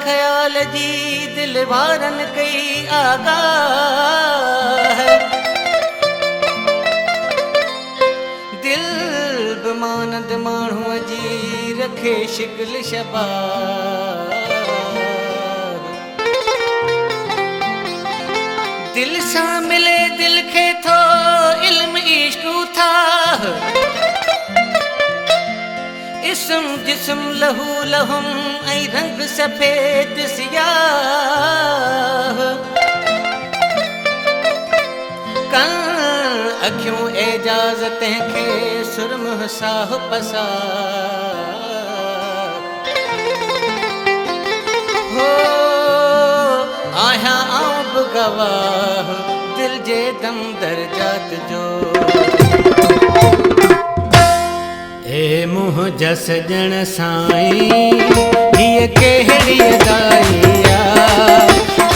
ख्याल जी दिल वारन कई आगाह है। दिल बमानद माण्हूअ जी रखे शिकल शबाब। दिल सां मिले दिल खे थो इल्म इश्क था। इस्म जिस्म लहू लहुम ऐं रंग सफेद सियाह। कन अखियूं एजाज़ तंहिंखे सुरमह साह पसार। हो आहियां आऊं बि गवाह दिल जे दम दर्जात जो। ए मुंहिंजा सजण साईं हीअ कहिड़ी अदाइया।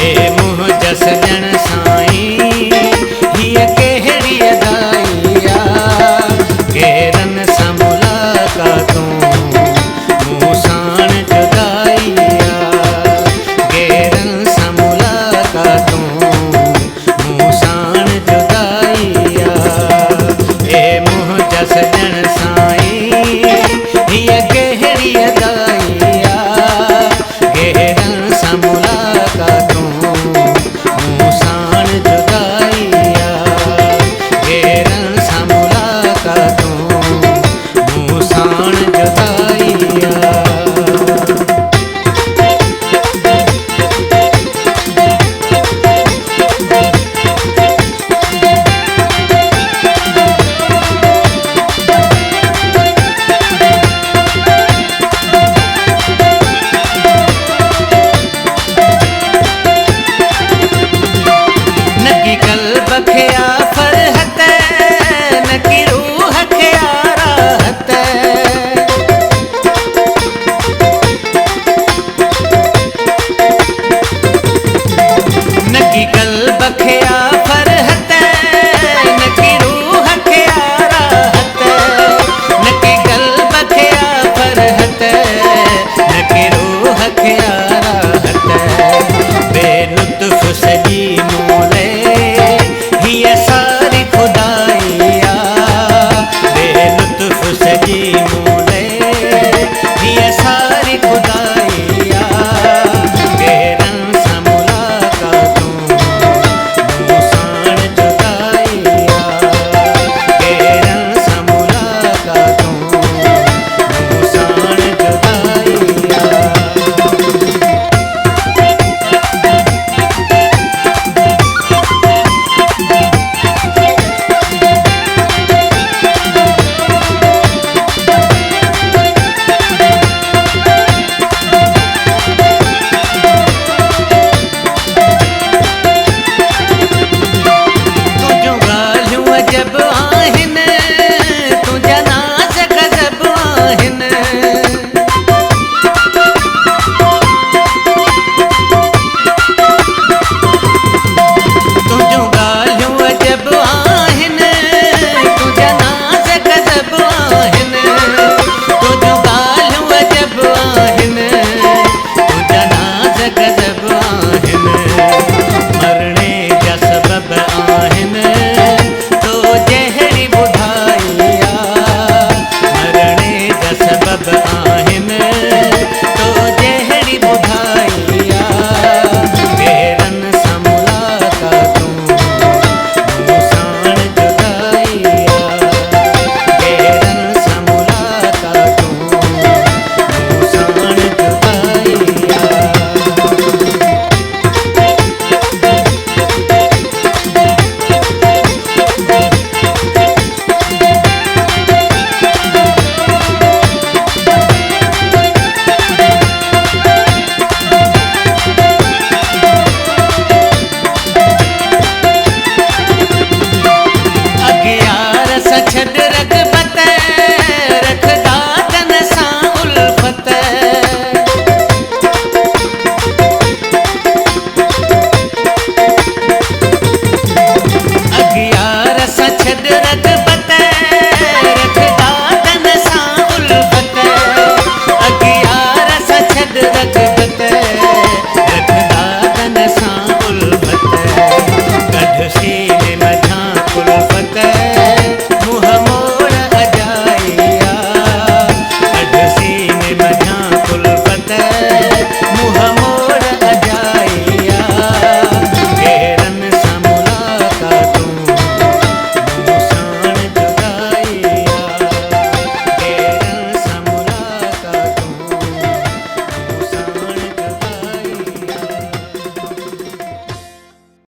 ए मुंहिंजा सजण साईं हीअ कहिड़ी अदाइया। केरन सां मुलाक़ातूं मूं साण जुदाइया। केरन सां मुलाक़ातूं मूं साण जुदाइया। ए मुंहिंजा सजण हीअ कहिड़ी अदाइया। केरन सां मुलाक़ातूं मूं साण जुदाइया। केरन सां मुलाक़ातूं मूं साण जुदाइया। नकी कल्ब खे आ फरहत नकी रूह खे आ